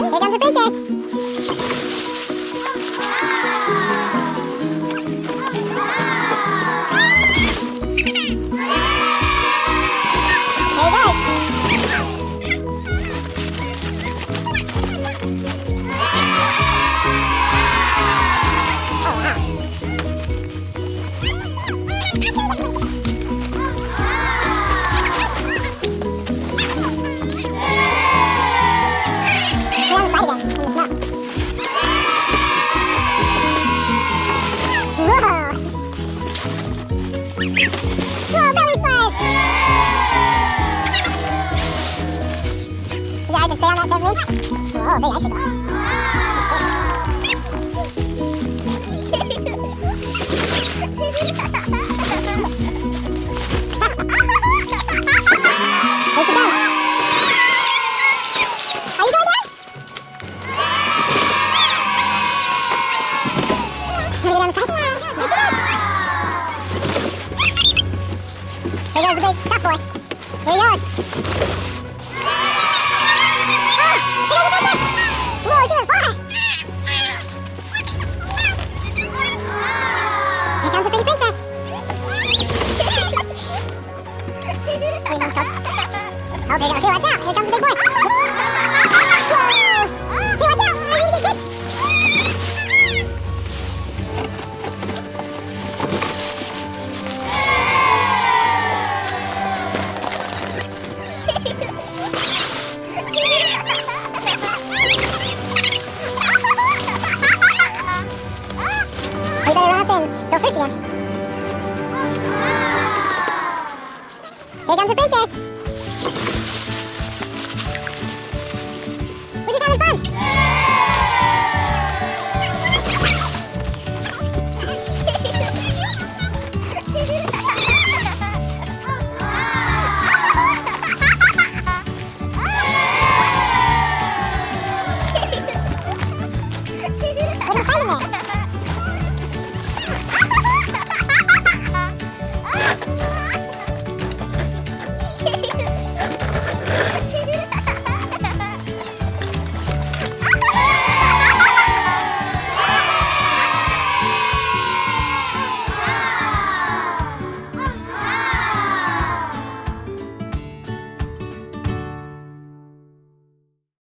Here comes the princess. There he goes. Whoa, belly slide! Is it hard to stay on that trampoline? Whoa, big icicle. There she goes. Are you going down? Wanna get on the side? There goes the big tough boy. Here he goes. Ah! Here goes the princess! Whoa, she went far! Here comes the pretty princess. Oh, here goes. Here, watch out. Here comes the big boy. Whoa! Here, watch out. I'm gonna get kicked. We better run up and go first again. Here comes the princess.